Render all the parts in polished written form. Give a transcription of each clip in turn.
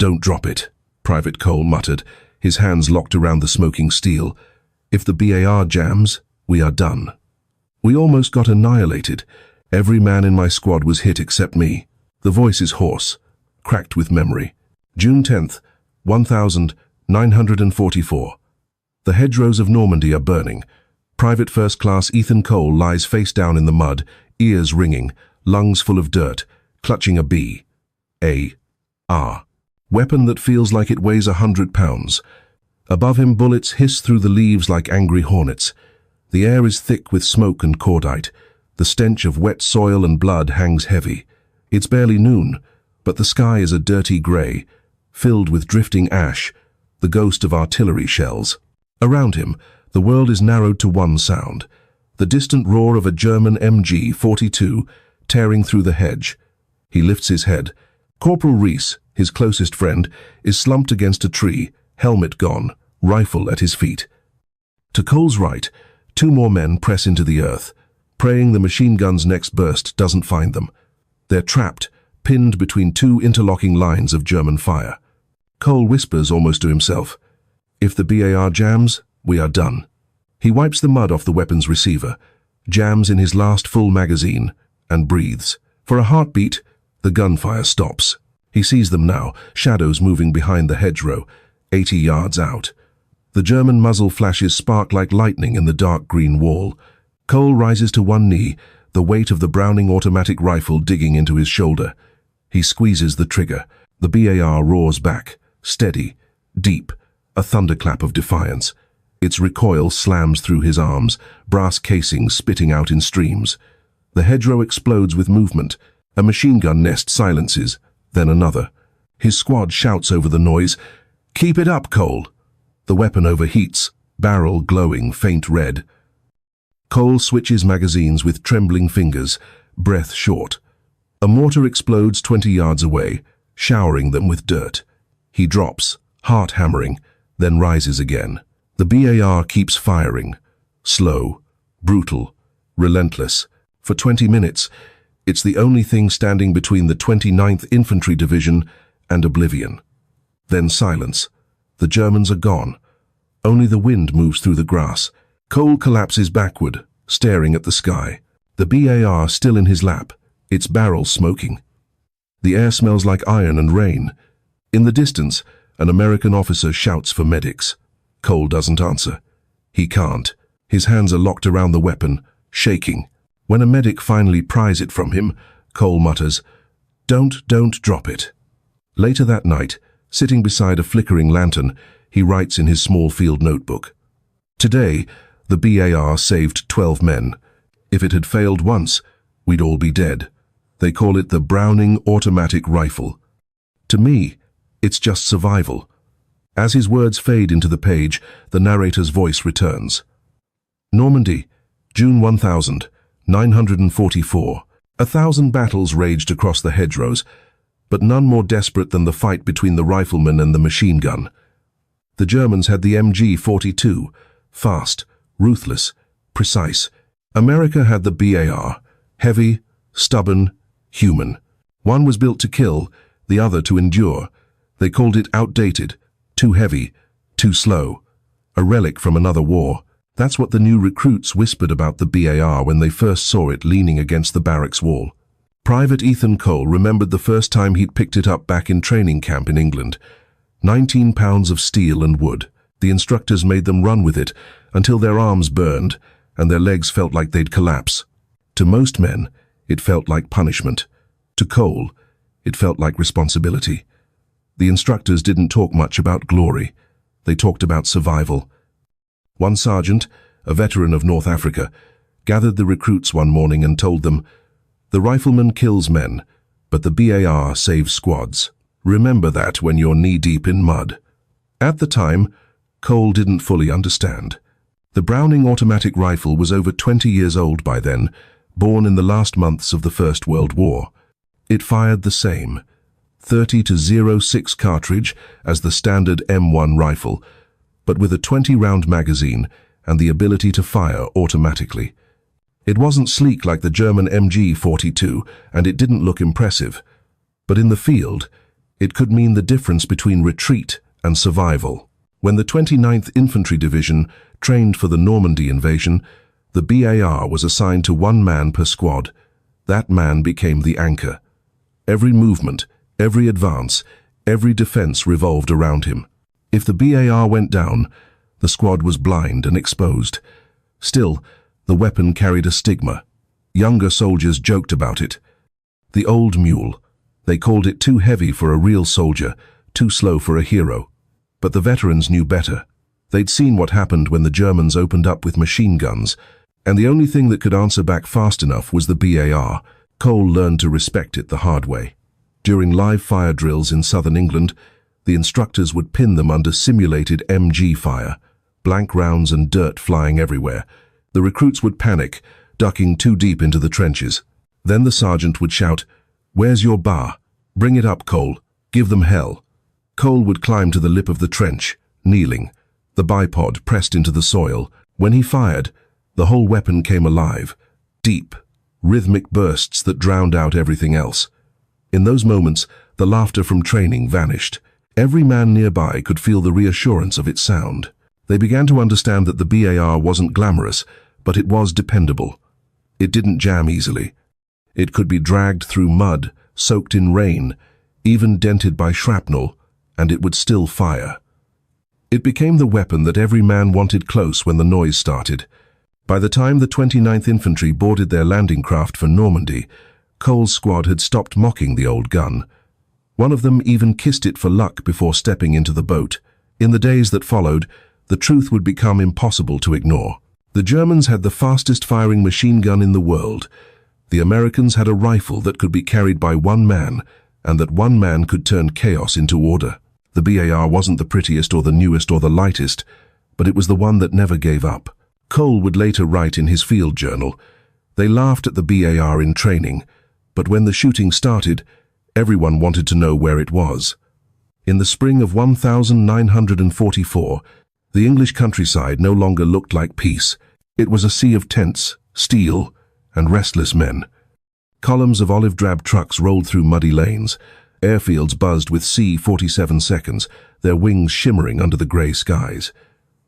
"Don't drop it," Private Cole muttered, his hands locked around the smoking steel. "If the BAR jams, we are done." "We almost got annihilated. Every man in my squad was hit except me." The voice is hoarse, cracked with memory. June 10th, 1944. The hedgerows of Normandy are burning. Private First Class Ethan Cole lies face down in the mud, ears ringing, lungs full of dirt, clutching a BAR. Weapon that feels like it weighs 100 pounds. Above him, bullets hiss through the leaves like angry hornets. The air is thick with smoke and cordite. The stench of wet soil and blood hangs heavy. It's barely noon, but the sky is a dirty grey, filled with drifting ash, the ghost of artillery shells. Around him, the world is narrowed to one sound, the distant roar of a German MG-42 tearing through the hedge. He lifts his head. Corporal Reese, his closest friend, is slumped against a tree, helmet gone, rifle at his feet. To Cole's right, two more men press into the earth, praying the machine gun's next burst doesn't find them. They're trapped, pinned between two interlocking lines of German fire. Cole whispers almost to himself, "If the BAR jams, we are done." He wipes the mud off the weapon's receiver, jams in his last full magazine, and breathes. For a heartbeat, the gunfire stops. He sees them now, shadows moving behind the hedgerow, 80 yards out. The German muzzle flashes spark like lightning in the dark green wall. Cole rises to one knee, the weight of the Browning automatic rifle digging into his shoulder. He squeezes the trigger. The BAR roars back, steady, deep, a thunderclap of defiance. Its recoil slams through his arms, brass casings spitting out in streams. The hedgerow explodes with movement. A machine gun nest silences, then another. His squad shouts over the noise, "Keep it up, Cole!" The weapon overheats, barrel glowing faint red. Cole switches magazines with trembling fingers, breath short. A mortar explodes 20 yards away, showering them with dirt. He drops, heart hammering, then rises again. The BAR keeps firing. Slow, brutal, relentless. For 20 minutes, it's the only thing standing between the 29th Infantry Division and oblivion. Then silence. The Germans are gone. Only the wind moves through the grass. Cole collapses backward, staring at the sky. The BAR still in his lap, its barrel smoking. The air smells like iron and rain. In the distance, an American officer shouts for medics. Cole doesn't answer. He can't. His hands are locked around the weapon, shaking. When a medic finally pries it from him, Cole mutters, Don't drop it." Later that night, sitting beside a flickering lantern, he writes in his small field notebook, "Today, the BAR saved 12 men. If it had failed once, we'd all be dead. They call it the Browning automatic rifle. To me, it's just survival." As his words fade into the page, the narrator's voice returns. Normandy, June 1944. 1,000 battles raged across the hedgerows, but none more desperate than the fight between the rifleman and the machine gun. The Germans had the MG-42, fast, ruthless, precise. America had the BAR, heavy, stubborn, human. One was built to kill, the other to endure. They called it outdated, too heavy, too slow, a relic from another war. That's what the new recruits whispered about the BAR when they first saw it leaning against the barracks wall. Private Ethan Cole remembered the first time he'd picked it up back in training camp in England. 19 pounds of steel and wood. The instructors made them run with it until their arms burned and their legs felt like they'd collapse. To most men, it felt like punishment. To Cole, it felt like responsibility. The instructors didn't talk much about glory. They talked about survival. One sergeant, a veteran of North Africa, gathered the recruits one morning and told them, "The rifleman kills men, but the BAR saves squads. Remember that when you're knee-deep in mud." At the time, Cole didn't fully understand. The Browning automatic rifle was over 20 years old by then, born in the last months of the First World War. It fired the same, 30-06 cartridge as the standard M1 rifle, but with a 20-round magazine and the ability to fire automatically. It wasn't sleek like the German MG-42, and it didn't look impressive. But in the field, It could mean the difference between retreat and survival. When the 29th Infantry Division trained for the Normandy invasion, the BAR was assigned to one man per squad. That man became the anchor. Every movement, every advance, every defense revolved around him. If the BAR went down, the squad was blind and exposed. Still, the weapon carried a stigma. Younger soldiers joked about it. The old mule. They called it too heavy for a real soldier, too slow for a hero. But the veterans knew better. They'd seen what happened when the Germans opened up with machine guns, and the only thing that could answer back fast enough was the BAR. Cole learned to respect it the hard way. During live fire drills in southern England, the instructors would pin them under simulated MG fire, blank rounds and dirt flying everywhere. The recruits would panic, ducking too deep into the trenches. Then the sergeant would shout, "Where's your bar? Bring it up, Cole. Give them hell." Cole would climb to the lip of the trench, kneeling, the bipod pressed into the soil. When he fired, the whole weapon came alive, deep, rhythmic bursts that drowned out everything else. In those moments, the laughter from training vanished. Every man nearby could feel the reassurance of its sound. They began to understand that the BAR wasn't glamorous, but it was dependable. It didn't jam easily. It could be dragged through mud, soaked in rain, even dented by shrapnel, and it would still fire. It became the weapon that every man wanted close when the noise started. By the time the 29th Infantry boarded their landing craft for Normandy, Cole's squad had stopped mocking the old gun. One of them even kissed it for luck before stepping into the boat. In the days that followed, the truth would become impossible to ignore. The Germans had the fastest firing machine gun in the world. The Americans had a rifle that could be carried by one man, and that one man could turn chaos into order. The BAR wasn't the prettiest or the newest or the lightest, but it was the one that never gave up. Cole would later write in his field journal, "They laughed at the BAR in training, but when the shooting started, everyone wanted to know where it was." In the spring of 1944, the English countryside no longer looked like peace. It was a sea of tents, steel, and restless men. Columns of olive-drab trucks rolled through muddy lanes. Airfields buzzed with C-47 seconds, their wings shimmering under the grey skies.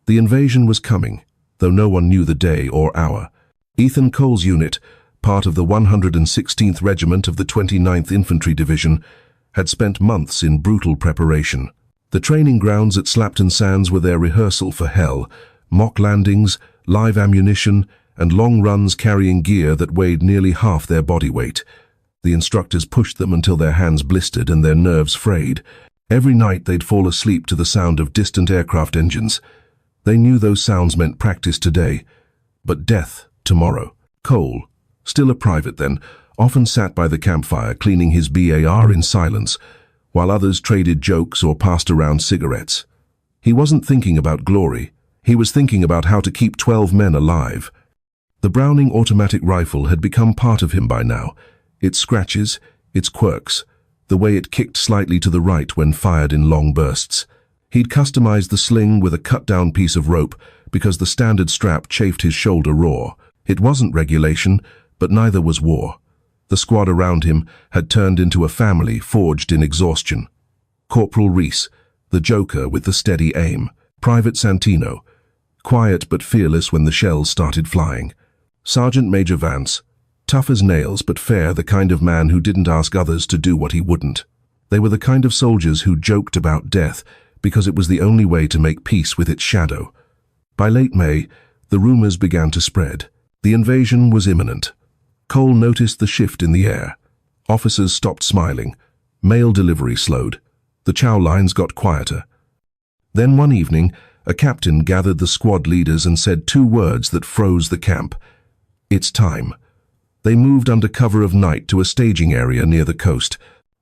The invasion was coming, though no one knew the day or hour. Ethan Cole's unit, part of the 116th Regiment of the 29th Infantry Division, had spent months in brutal preparation. The training grounds at Slapton Sands were their rehearsal for hell, mock landings, live ammunition, and long runs carrying gear that weighed nearly half their body weight. The instructors pushed them until their hands blistered and their nerves frayed. Every night they'd fall asleep to the sound of distant aircraft engines. They knew those sounds meant practice today, but death tomorrow. Cole, still a private then, often sat by the campfire cleaning his BAR in silence, while others traded jokes or passed around cigarettes. He wasn't thinking about glory. He was thinking about how to keep 12 men alive. The Browning automatic rifle had become part of him by now. Its scratches, its quirks, the way it kicked slightly to the right when fired in long bursts. He'd customized the sling with a cut-down piece of rope because the standard strap chafed his shoulder raw. It wasn't regulation, but neither was war. The squad around him had turned into a family forged in exhaustion. Corporal Reese, the joker with the steady aim. Private Santino, quiet but fearless when the shells started flying. Sergeant Major Vance, tough as nails but fair, the kind of man who didn't ask others to do what he wouldn't. They were the kind of soldiers who joked about death because it was the only way to make peace with its shadow. By late May, the rumors began to spread. The invasion was imminent. Cole noticed the shift in the air. Officers stopped smiling. Mail delivery slowed. The chow lines got quieter. Then one evening, a captain gathered the squad leaders and said two words that froze the camp. "It's time." They moved under cover of night to a staging area near the coast.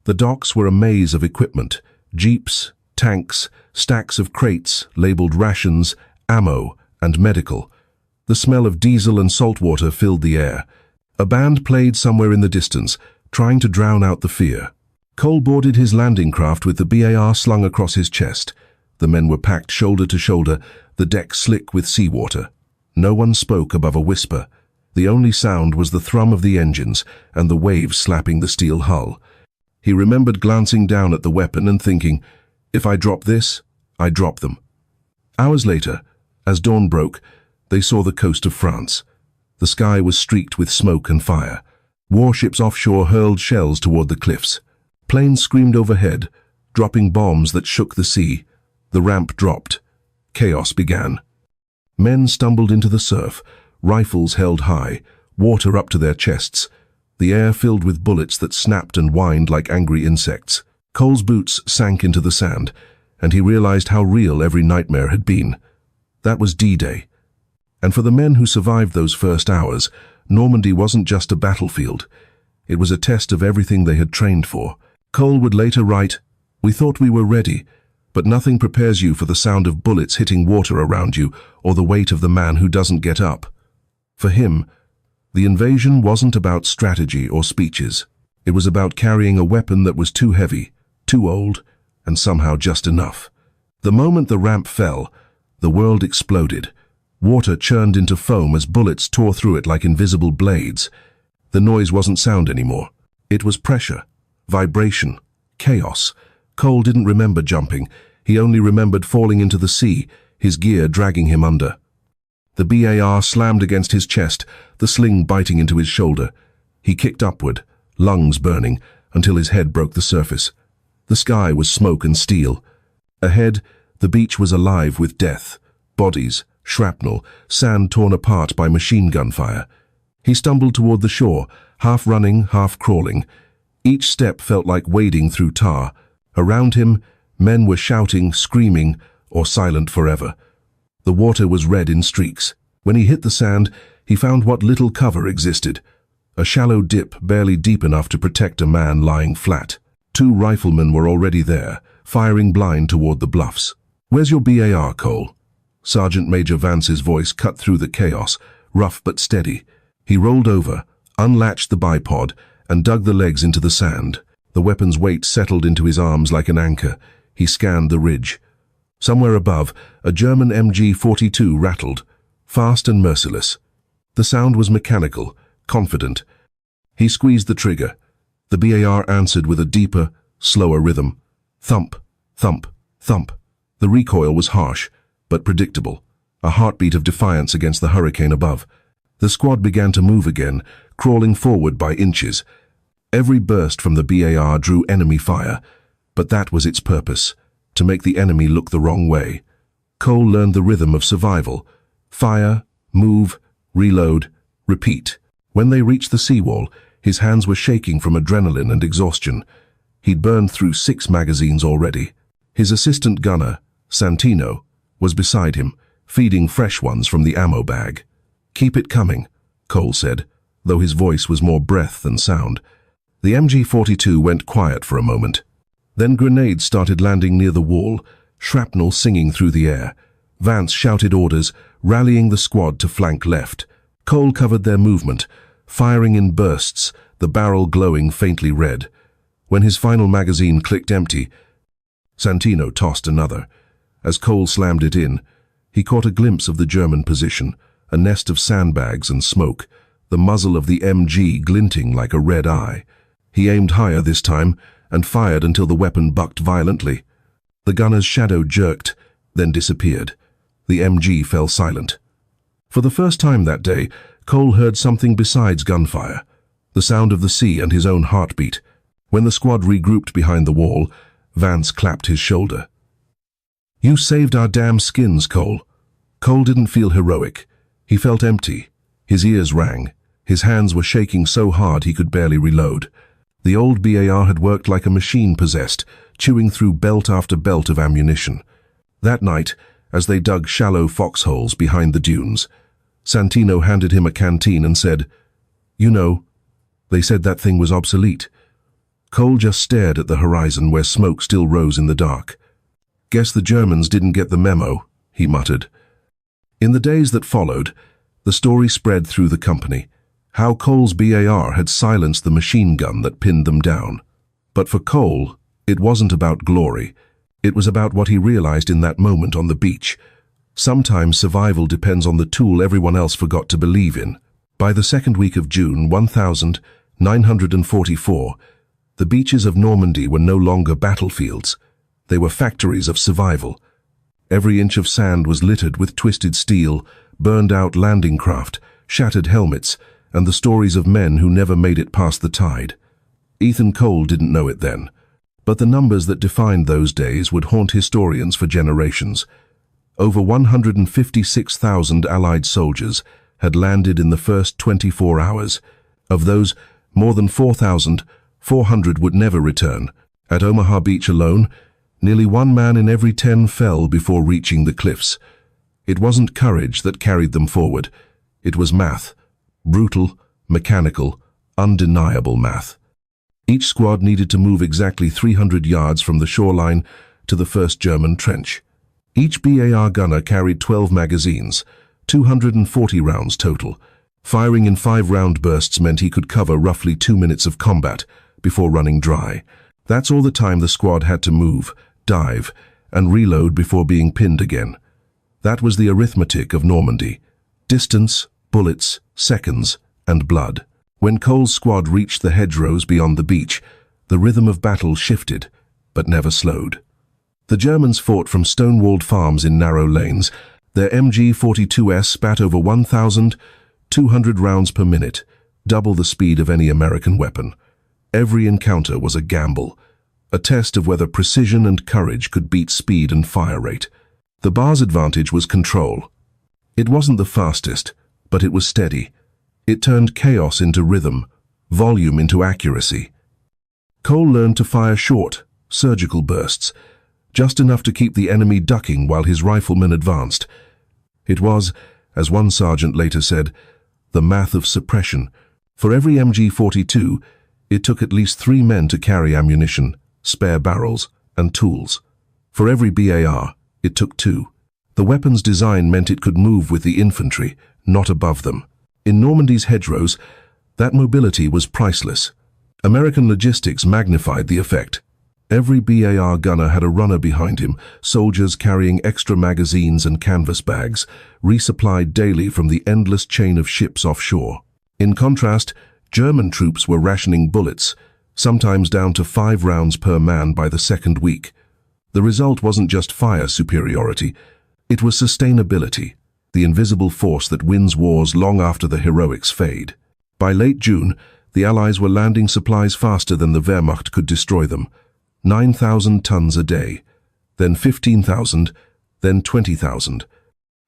The docks were a maze of equipment: jeeps, tanks, stacks of crates labeled rations, ammo, and medical. The smell of diesel and salt water filled the air. A band played somewhere in the distance, trying to drown out the fear. Cole boarded his landing craft with the BAR slung across his chest. The men were packed shoulder to shoulder, the deck slick with seawater. No one spoke above a whisper. The only sound was the thrum of the engines and the waves slapping the steel hull. He remembered glancing down at the weapon and thinking, if I drop this, I drop them. Hours later, as dawn broke, they saw the coast of France. The sky was streaked with smoke and fire. Warships offshore hurled shells toward the cliffs. Planes screamed overhead, dropping bombs that shook the sea. The ramp dropped. Chaos began. Men stumbled into the surf, rifles held high, water up to their chests, the air filled with bullets that snapped and whined like angry insects. Cole's boots sank into the sand, and he realized how real every nightmare had been. That was D-Day. And for the men who survived those first hours, Normandy wasn't just a battlefield. It was a test of everything they had trained for. Cole would later write, "We thought we were ready, but nothing prepares you for the sound of bullets hitting water around you or the weight of the man who doesn't get up." For him, the invasion wasn't about strategy or speeches. It was about carrying a weapon that was too heavy, too old, and somehow just enough. The moment the ramp fell, the world exploded. Water churned into foam as bullets tore through it like invisible blades. The noise wasn't sound anymore. It was pressure, vibration, chaos. Cole didn't remember jumping. He only remembered falling into the sea, his gear dragging him under. The BAR slammed against his chest, the sling biting into his shoulder. He kicked upward, lungs burning, until his head broke the surface. The sky was smoke and steel. Ahead, the beach was alive with death, bodies, shrapnel, sand torn apart by machine gun fire. He stumbled toward the shore, half running, half crawling. Each step felt like wading through tar. Around him, men were shouting, screaming, or silent forever. The water was red in streaks. When he hit the sand, he found what little cover existed. A shallow dip barely deep enough to protect a man lying flat. 2 riflemen were already there, firing blind toward the bluffs. "Where's your BAR, Cole?" Sergeant Major Vance's voice cut through the chaos, rough but steady. He rolled over, unlatched the bipod, and dug the legs into the sand. The weapon's weight settled into his arms like an anchor. He scanned the ridge. Somewhere above, a German MG-42 rattled, fast and merciless. The sound was mechanical, confident. He squeezed the trigger. The BAR answered with a deeper, slower rhythm. Thump, thump, thump. The recoil was harsh, but predictable, a heartbeat of defiance against the hurricane above. The squad began to move again, crawling forward by inches. Every burst from the BAR drew enemy fire, but that was its purpose, to make the enemy look the wrong way. Cole learned the rhythm of survival. Fire, move, reload, repeat. When they reached the seawall, his hands were shaking from adrenaline and exhaustion. He'd burned through 6 magazines already. His assistant gunner, Santino, was beside him, feeding fresh ones from the ammo bag. "Keep it coming," Cole said, though his voice was more breath than sound. The MG-42 went quiet for a moment. Then grenades started landing near the wall, shrapnel singing through the air. Vance shouted orders, rallying the squad to flank left. Cole covered their movement, firing in bursts, the barrel glowing faintly red. When his final magazine clicked empty, Santino tossed another. As Cole slammed it in, he caught a glimpse of the German position, a nest of sandbags and smoke, the muzzle of the MG glinting like a red eye. He aimed higher this time, and fired until the weapon bucked violently. The gunner's shadow jerked, then disappeared. The MG fell silent. For the first time that day, Cole heard something besides gunfire, the sound of the sea and his own heartbeat. When the squad regrouped behind the wall, Vance clapped his shoulder. "You saved our damn skins, Cole." Cole didn't feel heroic. He felt empty. His ears rang. His hands were shaking so hard he could barely reload. The old BAR had worked like a machine possessed, chewing through belt after belt of ammunition. That night, as they dug shallow foxholes behind the dunes, Santino handed him a canteen and said, "You know, they said that thing was obsolete." Cole just stared at the horizon where smoke still rose in the dark. "Guess the Germans didn't get the memo," he muttered. In the days that followed, the story spread through the company, how Cole's BAR had silenced the machine gun that pinned them down. But for Cole, it wasn't about glory. It was about what he realized in that moment on the beach. Sometimes survival depends on the tool everyone else forgot to believe in. By the second week of June 1944, The beaches of Normandy were no longer battlefields. They were factories of survival. Every inch of sand was littered with twisted steel, burned-out landing craft, shattered helmets, and the stories of men who never made it past the tide. Ethan Cole didn't know it then, but the numbers that defined those days would haunt historians for generations. Over 156,000 Allied soldiers had landed in the first 24 hours. Of those, more than 4,400 would never return. At Omaha Beach alone, nearly 1 man in every 10 fell before reaching the cliffs. It wasn't courage that carried them forward. It was math. Brutal, mechanical, undeniable math. Each squad needed to move exactly 300 yards from the shoreline to the first German trench. Each BAR gunner carried 12 magazines, 240 rounds total. Firing in 5-round bursts meant he could cover roughly 2 minutes of combat before running dry. That's all the time the squad had to move, dive, and reload before being pinned again. That was the arithmetic of Normandy. Distance, bullets, seconds, and blood. When Cole's squad reached the hedgerows beyond the beach, the rhythm of battle shifted, but never slowed. The Germans fought from stone-walled farms in narrow lanes. Their MG-42S spat over 1,200 rounds per minute, double the speed of any American weapon. Every encounter was a gamble, a test of whether precision and courage could beat speed and fire rate. The BAR's advantage was control. It wasn't the fastest, but it was steady. It turned chaos into rhythm, volume into accuracy. Cole learned to fire short, surgical bursts, just enough to keep the enemy ducking while his riflemen advanced. It was, as one sergeant later said, the math of suppression. For every MG-42, it took at least 3 men to carry ammunition, spare barrels, and tools. For every BAR, it took 2. The weapon's design meant it could move with the infantry, not above them. In Normandy's hedgerows, that mobility was priceless. American logistics magnified the effect. Every BAR gunner had a runner behind him, soldiers carrying extra magazines and canvas bags, resupplied daily from the endless chain of ships offshore. In contrast, German troops were rationing bullets, sometimes down to 5 rounds per man by the second week. The result wasn't just fire superiority, it was sustainability, the invisible force that wins wars long after the heroics fade. By late June, the Allies were landing supplies faster than the Wehrmacht could destroy them. 9,000 tons a day, then 15,000, then 20,000.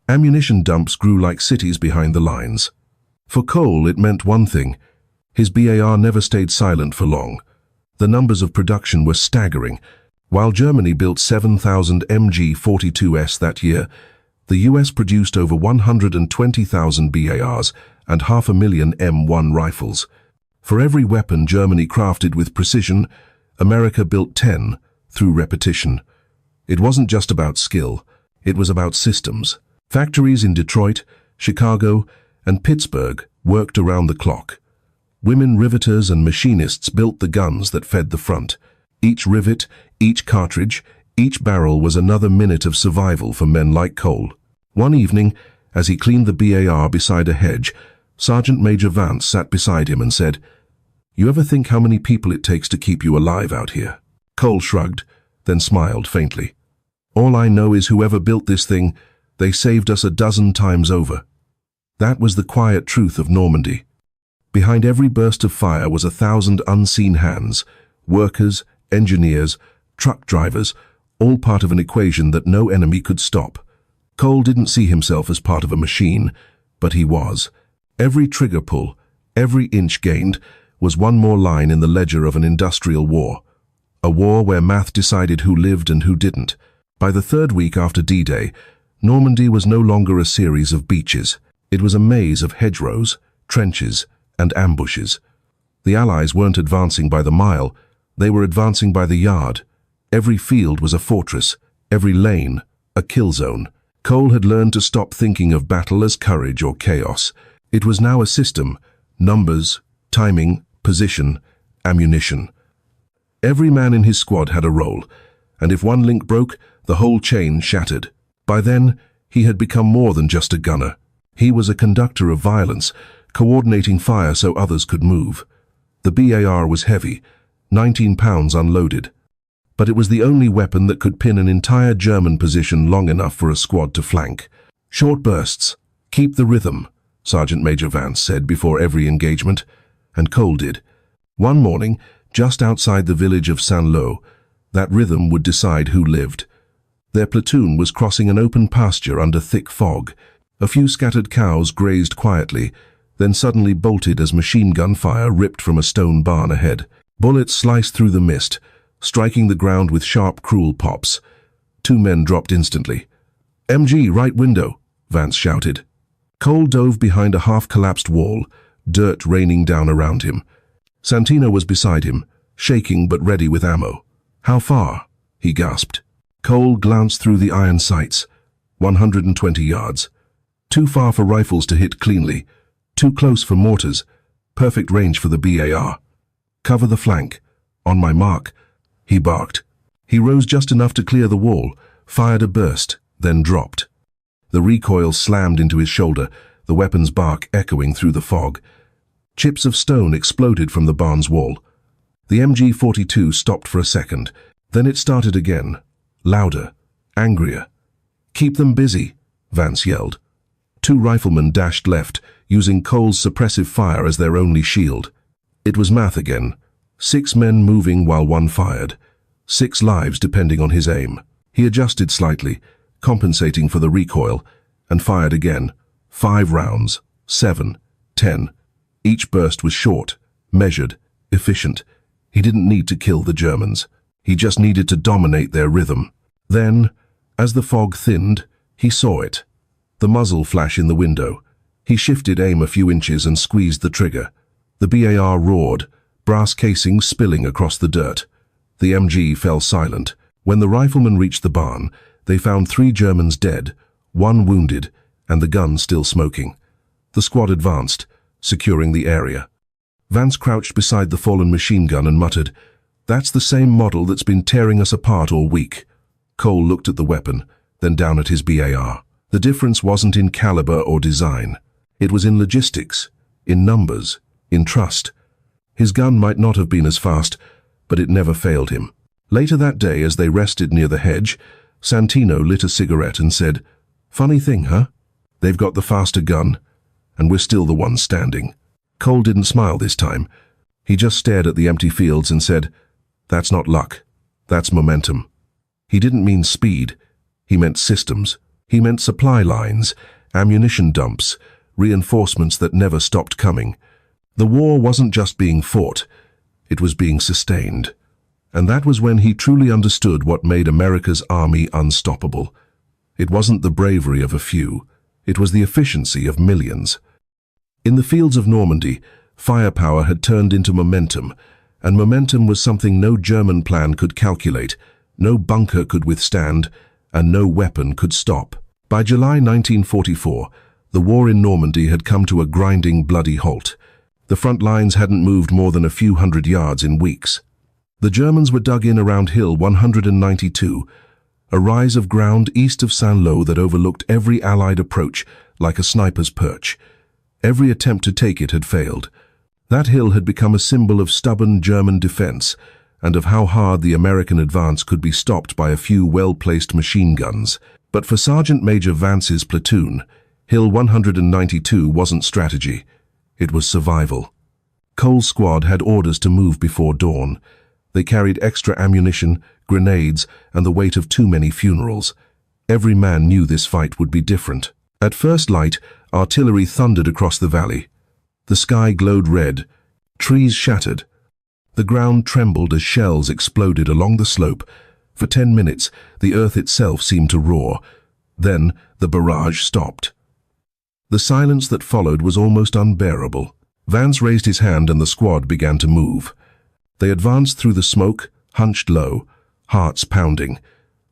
Ammunition dumps grew like cities behind the lines. For Cole, it meant one thing. His BAR never stayed silent for long. The numbers of production were staggering. While Germany built 7,000 MG-42S that year, the US produced over 120,000 BARs and 500,000 M1 rifles. For every weapon Germany crafted with precision, America built 10 through repetition. It wasn't just about skill, it was about systems. Factories in Detroit, Chicago, and Pittsburgh worked around the clock. Women riveters and machinists built the guns that fed the front. Each rivet, each cartridge, each barrel was another minute of survival for men like Cole. One evening, as he cleaned the BAR beside a hedge, Sergeant Major Vance sat beside him and said, "You ever think how many people it takes to keep you alive out here?" Cole shrugged, then smiled faintly. "All I know is whoever built this thing, they saved us a dozen times over." That was the quiet truth of Normandy. Behind every burst of fire was 1,000 unseen hands, workers, engineers, truck drivers, all part of an equation that no enemy could stop. Cole didn't see himself as part of a machine, but he was. Every trigger pull, every inch gained, was one more line in the ledger of an industrial war. A war where math decided who lived and who didn't. By the 3rd week after D-Day, Normandy was no longer a series of beaches. It was a maze of hedgerows, trenches, and ambushes. The Allies weren't advancing by the mile, they were advancing by the yard. Every field was a fortress, every lane a kill zone. Cole had learned to stop thinking of battle as courage or chaos. It was now a system, numbers, timing, position, ammunition. Every man in his squad had a role, and if one link broke, the whole chain shattered. By then, he had become more than just a gunner. He was a conductor of violence, coordinating fire so others could move. The BAR was heavy, 19 pounds unloaded. But it was the only weapon that could pin an entire German position long enough for a squad to flank. Short bursts. Keep the rhythm, Sergeant Major Vance said before every engagement, and Cole did. One morning, just outside the village of Saint-Lô, that rhythm would decide who lived. Their platoon was crossing an open pasture under thick fog. A few scattered cows grazed quietly, then suddenly bolted as machine gun fire ripped from a stone barn ahead. Bullets sliced through the mist, striking the ground with sharp, cruel pops. 2 men dropped instantly. "MG, right window," Vance shouted. Cole dove behind a half-collapsed wall, dirt raining down around him. Santino was beside him, shaking but ready with ammo. "How far?" he gasped. Cole glanced through the iron sights. 120 yards. Too far for rifles to hit cleanly. Too close for mortars. Perfect range for the BAR. "Cover the flank. On my mark," he barked. He rose just enough to clear the wall, fired a burst, then dropped. The recoil slammed into his shoulder, the weapon's bark echoing through the fog. Chips of stone exploded from the barn's wall. The MG-42 stopped for a second. Then it started again, louder, angrier. "Keep them busy," Vance yelled. 2 riflemen dashed left, using Cole's suppressive fire as their only shield. It was math again. 6 men moving while 1 fired. 6 lives depending on his aim. He adjusted slightly, compensating for the recoil, and fired again. 5 rounds. 7. 10. Each burst was short, measured, efficient. He didn't need to kill the Germans. He just needed to dominate their rhythm. Then, as the fog thinned, he saw it. The muzzle flash in the window. He shifted aim a few inches and squeezed the trigger. The BAR roared, brass casing spilling across the dirt. The MG fell silent. When the riflemen reached the barn, they found 3 Germans dead, 1 wounded, and the gun still smoking. The squad advanced, securing the area. Vance crouched beside the fallen machine gun and muttered, "That's the same model that's been tearing us apart all week." Cole looked at the weapon, then down at his BAR. The difference wasn't in caliber or design. It was in logistics, in numbers, in trust. His gun might not have been as fast, but it never failed him. Later that day, as they rested near the hedge, Santino lit a cigarette and said, "Funny thing, huh? They've got the faster gun, and we're still the ones standing." Cole didn't smile this time. He just stared at the empty fields and said, "That's not luck. That's momentum." He didn't mean speed. He meant systems. He meant supply lines, ammunition dumps, reinforcements that never stopped coming. The war wasn't just being fought. It was being sustained. And that was when he truly understood what made America's army unstoppable. It wasn't the bravery of a few. It was the efficiency of millions. In the fields of Normandy, firepower had turned into momentum, and momentum was something no German plan could calculate, no bunker could withstand, and no weapon could stop. By July 1944, the war in Normandy had come to a grinding, bloody halt. The front lines hadn't moved more than a few hundred yards in weeks. The Germans were dug in around Hill 192, a rise of ground east of Saint-Lô that overlooked every Allied approach like a sniper's perch. Every attempt to take it had failed. That hill had become a symbol of stubborn German defense and of how hard the American advance could be stopped by a few well-placed machine guns. But for Sergeant Major Vance's platoon, Hill 192 wasn't strategy. It was survival. Cole's squad had orders to move before dawn. They carried extra ammunition, grenades, and the weight of too many funerals. Every man knew this fight would be different. At first light, artillery thundered across the valley. The sky glowed red. Trees shattered. The ground trembled as shells exploded along the slope. For 10 minutes, the earth itself seemed to roar. Then, the barrage stopped. The silence that followed was almost unbearable. Vance raised his hand and the squad began to move. They advanced through the smoke, hunched low, hearts pounding.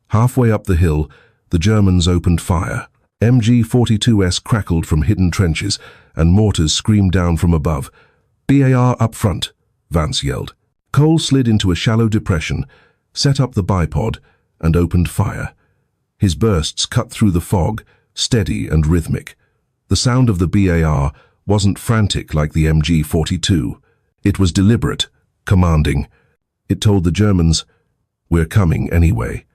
Halfway up the hill, the Germans opened fire. MG-42s crackled from hidden trenches, and mortars screamed down from above. "BAR up front," Vance yelled. Cole slid into a shallow depression, set up the bipod, and opened fire. His bursts cut through the fog, steady and rhythmic. The sound of the BAR wasn't frantic like the MG-42. It was deliberate, commanding. It told the Germans, "We're coming anyway."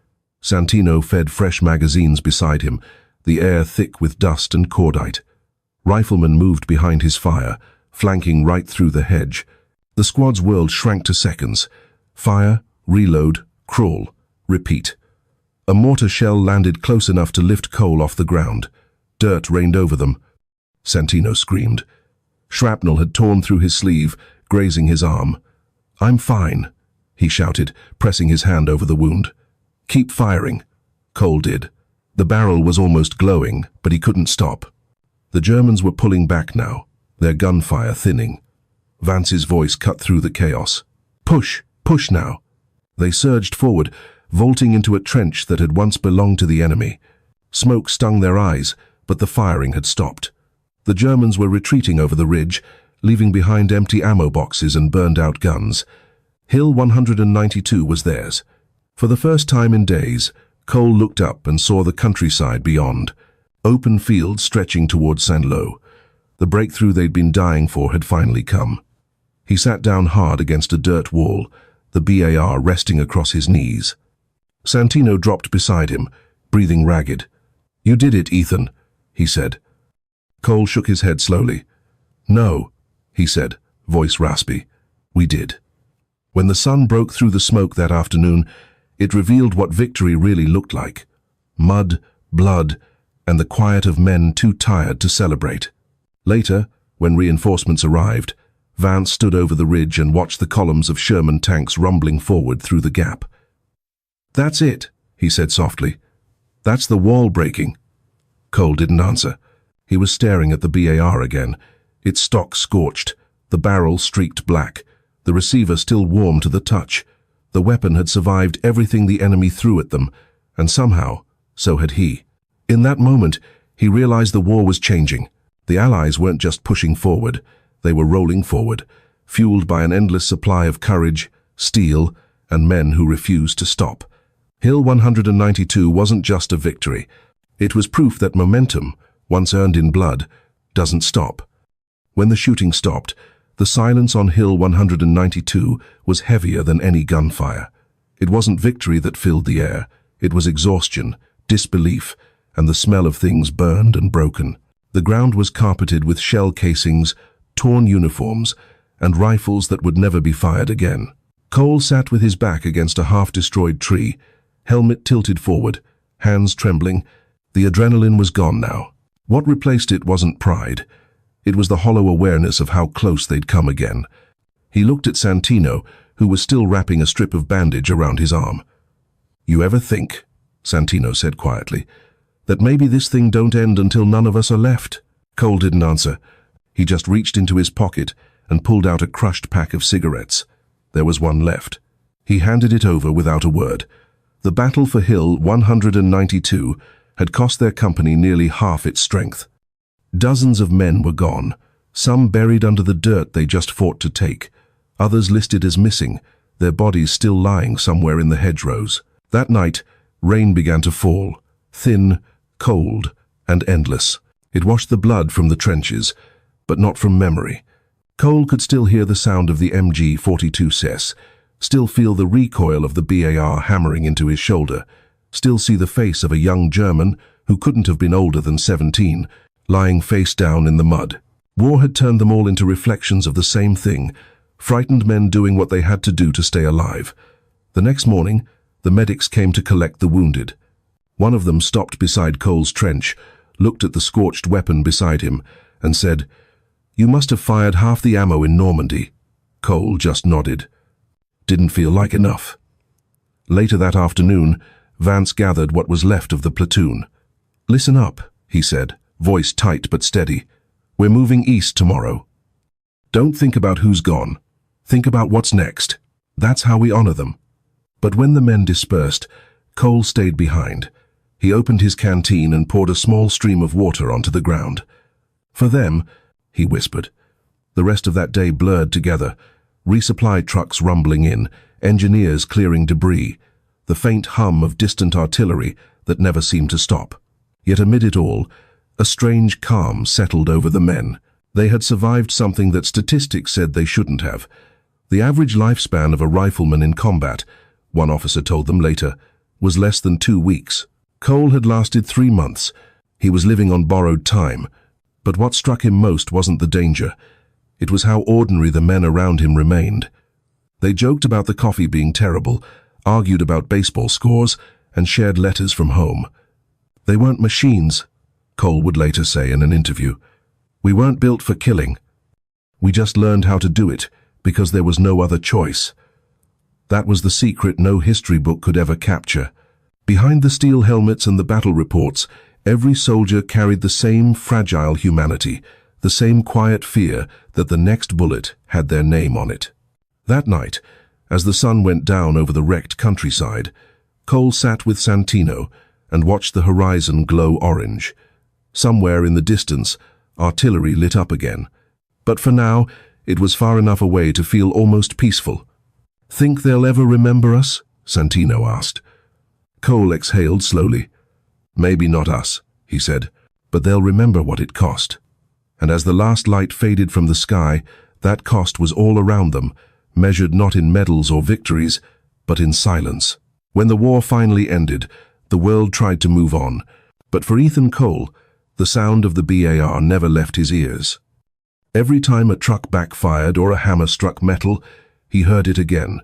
Santino fed fresh magazines beside him, the air thick with dust and cordite. Rifleman moved behind his fire, flanking right through the hedge. The squad's world shrank to seconds. Fire, reload, crawl, repeat. A mortar shell landed close enough to lift Cole off the ground. Dirt rained over them. Santino screamed. Shrapnel had torn through his sleeve, grazing his arm. "I'm fine," he shouted, pressing his hand over the wound. "Keep firing." Cole did. The barrel was almost glowing, but he couldn't stop. The Germans were pulling back now, their gunfire thinning. Vance's voice cut through the chaos. "Push! Push now!" They surged forward, vaulting into a trench that had once belonged to the enemy. Smoke stung their eyes, but the firing had stopped. The Germans were retreating over the ridge, leaving behind empty ammo boxes and burned-out guns. Hill 192 was theirs. For the first time in days, Cole looked up and saw the countryside beyond. Open fields stretching towards Saint-Lô. The breakthrough they'd been dying for had finally come. He sat down hard against a dirt wall, the BAR resting across his knees. Santino dropped beside him, breathing ragged. "You did it, Ethan," he said. Cole shook his head slowly. "No," he said, voice raspy. "We did." When the sun broke through the smoke that afternoon, it revealed what victory really looked like. Mud, blood, and the quiet of men too tired to celebrate. Later, when reinforcements arrived, Vance stood over the ridge and watched the columns of Sherman tanks rumbling forward through the gap. "That's it," he said softly. "That's the wall breaking." Cole didn't answer. He was staring at the BAR again, its stock scorched, the barrel streaked black, the receiver still warm to the touch. The weapon had survived everything the enemy threw at them, and somehow, so had he. In that moment, he realized the war was changing. The Allies weren't just pushing forward, they were rolling forward, fueled by an endless supply of courage, steel, and men who refused to stop. Hill 192 wasn't just a victory. It was proof that momentum, once earned in blood, doesn't stop. When the shooting stopped, the silence on Hill 192 was heavier than any gunfire. It wasn't victory that filled the air. It was exhaustion, disbelief, and the smell of things burned and broken. The ground was carpeted with shell casings, torn uniforms, and rifles that would never be fired again. Cole sat with his back against a half-destroyed tree, helmet tilted forward, hands trembling. The adrenaline was gone now. What replaced it wasn't pride. It was the hollow awareness of how close they'd come again. He looked at Santino, who was still wrapping a strip of bandage around his arm. "You ever think," Santino said quietly, "that maybe this thing don't end until none of us are left?" Cole didn't answer. He just reached into his pocket and pulled out a crushed pack of cigarettes. There was one left. He handed it over without a word. The battle for Hill 192 had cost their company nearly half its strength. Dozens of men were gone, some buried under the dirt they just fought to take, others listed as missing, their bodies still lying somewhere in the hedgerows. That night, rain began to fall, thin, cold, and endless. It washed the blood from the trenches, but not from memory. Cole could still hear the sound of the MG-42 cess, still feel the recoil of the BAR hammering into his shoulder, still see the face of a young German who couldn't have been older than 17, lying face down in the mud. War had turned them all into reflections of the same thing, frightened men doing what they had to do to stay alive. The next morning, the medics came to collect the wounded. One of them stopped beside Cole's trench, looked at the scorched weapon beside him, and said, "You must have fired half the ammo in Normandy." Cole just nodded. Didn't feel like enough. Later that afternoon, Vance gathered what was left of the platoon. "Listen up," he said, voice tight but steady. "We're moving east tomorrow. Don't think about who's gone. Think about what's next. That's how we honor them." But when the men dispersed, Cole stayed behind. He opened his canteen and poured a small stream of water onto the ground. "For them," he whispered. The rest of that day blurred together. Resupply trucks rumbling in, engineers clearing debris, the faint hum of distant artillery that never seemed to stop. Yet amid it all, a strange calm settled over the men. They had survived something that statistics said they shouldn't have. The average lifespan of a rifleman in combat, one officer told them later, was less than 2 weeks. Cole had lasted 3 months. He was living on borrowed time. But what struck him most wasn't the danger. It was how ordinary the men around him remained. They joked about the coffee being terrible, argued about baseball scores, and shared letters from home. They weren't machines, Cole would later say in an interview. We weren't built for killing. We just learned how to do it because there was no other choice. That was the secret no history book could ever capture. Behind the steel helmets and the battle reports, every soldier carried the same fragile humanity, the same quiet fear that the next bullet had their name on it. That night, as the sun went down over the wrecked countryside, Cole sat with Santino and watched the horizon glow orange. Somewhere in the distance, artillery lit up again. But for now, it was far enough away to feel almost peaceful. "Think they'll ever remember us?" Santino asked. Cole exhaled slowly. "Maybe not us," he said, "but they'll remember what it cost." And as the last light faded from the sky, that cost was all around them, measured not in medals or victories, but in silence. When the war finally ended, the world tried to move on, but for Ethan Cole, the sound of the BAR never left his ears. Every time a truck backfired or a hammer struck metal, he heard it again,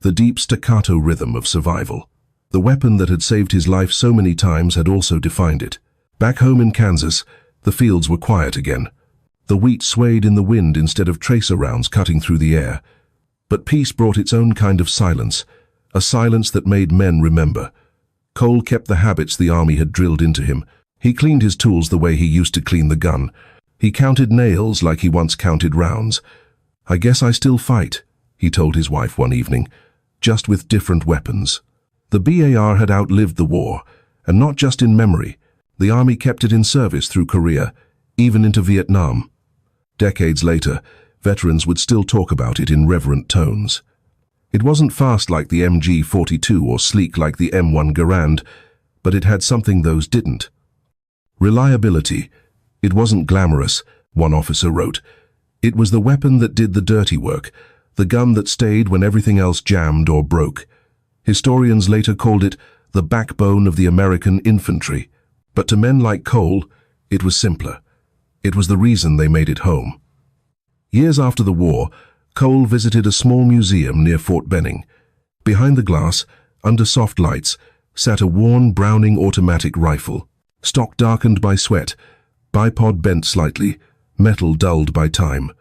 the deep staccato rhythm of survival. The weapon that had saved his life so many times had also defined it. Back home in Kansas, the fields were quiet again. The wheat swayed in the wind instead of tracer rounds cutting through the air. But peace brought its own kind of silence, a silence that made men remember. Cole kept the habits the army had drilled into him. He cleaned his tools the way he used to clean the gun. He counted nails like he once counted rounds. "I guess I still fight," he told his wife one evening, "just with different weapons." The BAR had outlived the war, and not just in memory. The army kept it in service through Korea, even into Vietnam. Decades later, veterans would still talk about it in reverent tones. It wasn't fast like the MG-42 or sleek like the M1 Garand, but it had something those didn't. Reliability. It wasn't glamorous, one officer wrote. It was the weapon that did the dirty work, the gun that stayed when everything else jammed or broke. Historians later called it the backbone of the American infantry. But to men like Cole, it was simpler. It was the reason they made it home. Years after the war, Cole visited a small museum near Fort Benning. Behind the glass, under soft lights, sat a worn Browning automatic rifle, stock darkened by sweat, bipod bent slightly, metal dulled by time.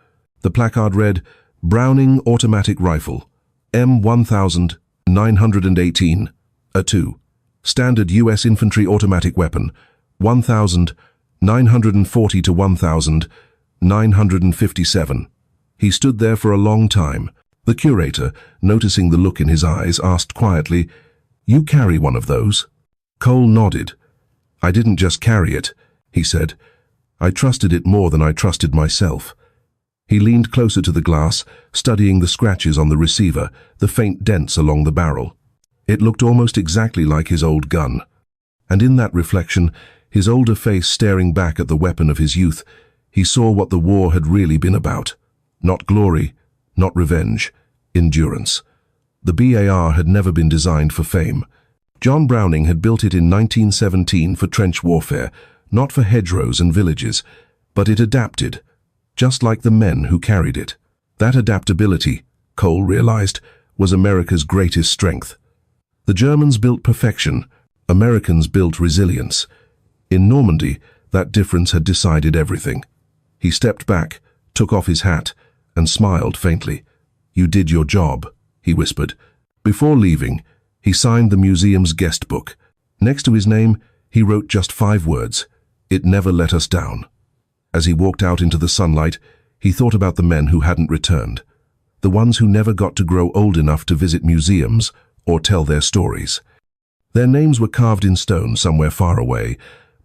The placard read, "Browning automatic rifle, M1918, a 2. Standard U.S. infantry automatic weapon, 1,940 to 1,957. He stood there for a long time. The curator, noticing the look in his eyes, asked quietly, "You carry one of those?" Cole nodded. "I didn't just carry it," he said. "I trusted it more than I trusted myself." He leaned closer to the glass, studying the scratches on the receiver, the faint dents along the barrel. It looked almost exactly like his old gun. And in that reflection, his older face staring back at the weapon of his youth, he saw what the war had really been about. Not glory, not revenge, endurance. The BAR had never been designed for fame. John Browning had built it in 1917 for trench warfare, not for hedgerows and villages, but it adapted, just like the men who carried it. That adaptability, Cole realized, was America's greatest strength. The Germans built perfection, Americans built resilience. In Normandy, that difference had decided everything. He stepped back, took off his hat, and smiled faintly. "You did your job," he whispered. Before leaving, he signed the museum's guest book. Next to his name, he wrote just 5 words, "It never let us down." As he walked out into the sunlight, he thought about the men who hadn't returned, the ones who never got to grow old enough to visit museums or tell their stories. Their names were carved in stone somewhere far away,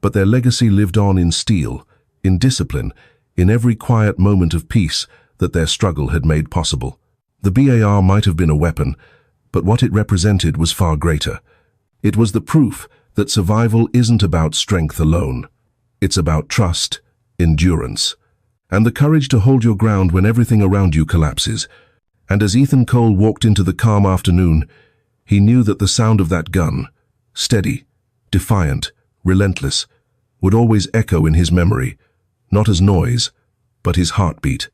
but their legacy lived on in steel, in discipline, in every quiet moment of peace that their struggle had made possible. The BAR might have been a weapon, but what it represented was far greater. It was the proof that survival isn't about strength alone. It's about trust, endurance, and the courage to hold your ground when everything around you collapses. And as Ethan Cole walked into the calm afternoon, he knew that the sound of that gun, steady, defiant, relentless, would always echo in his memory, not as noise, but his heartbeat.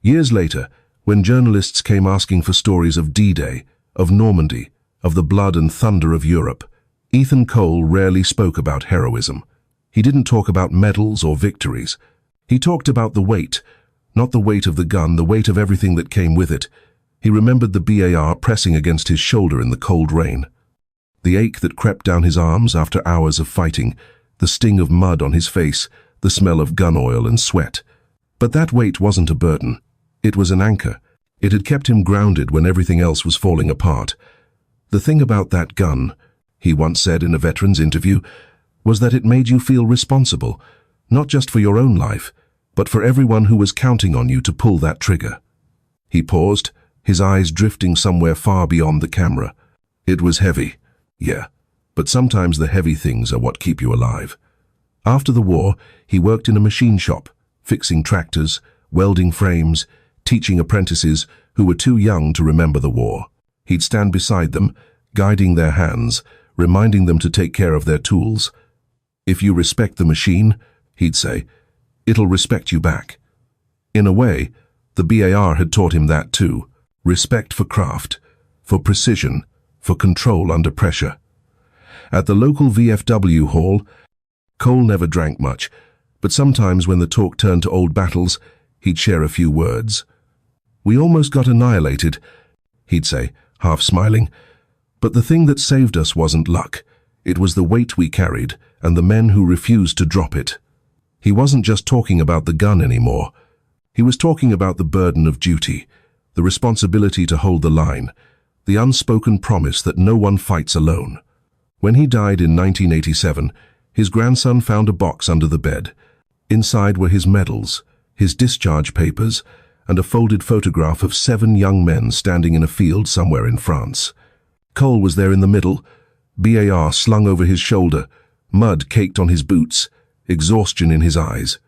Years later, when journalists came asking for stories of D-Day, of Normandy, of the blood and thunder of Europe, Ethan Cole rarely spoke about heroism. He didn't talk about medals or victories. He talked about the weight, not the weight of the gun, the weight of everything that came with it. He remembered the BAR pressing against his shoulder in the cold rain, the ache that crept down his arms after hours of fighting, the sting of mud on his face, the smell of gun oil and sweat. But that weight wasn't a burden. It was an anchor. It had kept him grounded when everything else was falling apart. The thing about that gun, he once said in a veteran's interview, was that it made you feel responsible, not just for your own life, but for everyone who was counting on you to pull that trigger. He paused, his eyes drifting somewhere far beyond the camera. It was heavy, yeah, but sometimes the heavy things are what keep you alive. After the war, he worked in a machine shop, fixing tractors, welding frames, teaching apprentices who were too young to remember the war. He'd stand beside them, guiding their hands, reminding them to take care of their tools. If you respect the machine, he'd say, it'll respect you back. In a way, the BAR had taught him that too. Respect for craft, for precision, for control under pressure. At the local VFW hall, Cole never drank much, but sometimes when the talk turned to old battles, he'd share a few words. We almost got annihilated, he'd say, half smiling. But the thing that saved us wasn't luck. It was the weight we carried and the men who refused to drop it. He wasn't just talking about the gun anymore. He was talking about the burden of duty, the responsibility to hold the line, the unspoken promise that no one fights alone. When he died in 1987, his grandson found a box under the bed. Inside were his medals, his discharge papers, and a folded photograph of 7 young men standing in a field somewhere in France. Cole was there in the middle, BAR slung over his shoulder, mud caked on his boots, exhaustion in his eyes,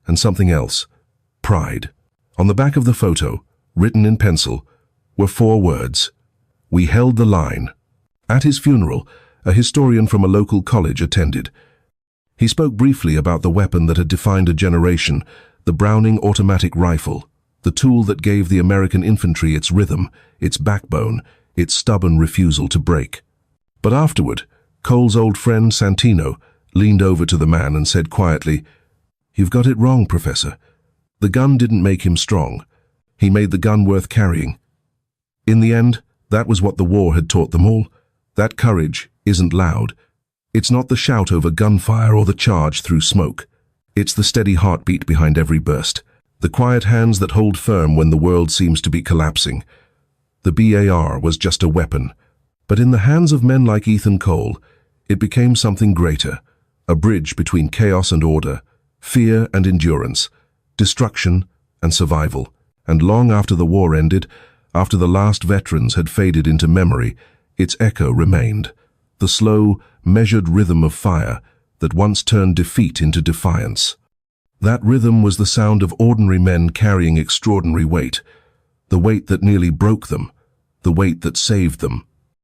and something else, pride. On the back of the photo, written in pencil, were 4 words: "We held the line." At his funeral, a historian from a local college attended. He spoke briefly about the weapon that had defined a generation, the Browning automatic rifle, the tool that gave the American infantry its rhythm, its backbone, its stubborn refusal to break. But afterward, Cole's old friend Santino leaned over to the man and said quietly, "You've got it wrong, Professor. The gun didn't make him strong. He made the gun worth carrying." In the end, that was what the war had taught them all. That courage isn't loud. It's not the shout over gunfire or the charge through smoke. It's the steady heartbeat behind every burst, the quiet hands that hold firm when the world seems to be collapsing. The BAR was just a weapon, but in the hands of men like Ethan Cole, it became something greater, a bridge between chaos and order, fear and endurance, destruction and survival. And long after the war ended, after the last veterans had faded into memory, its echo remained, the slow, measured rhythm of fire that once turned defeat into defiance. That rhythm was the sound of ordinary men carrying extraordinary weight, the weight that nearly broke them, the weight that saved them.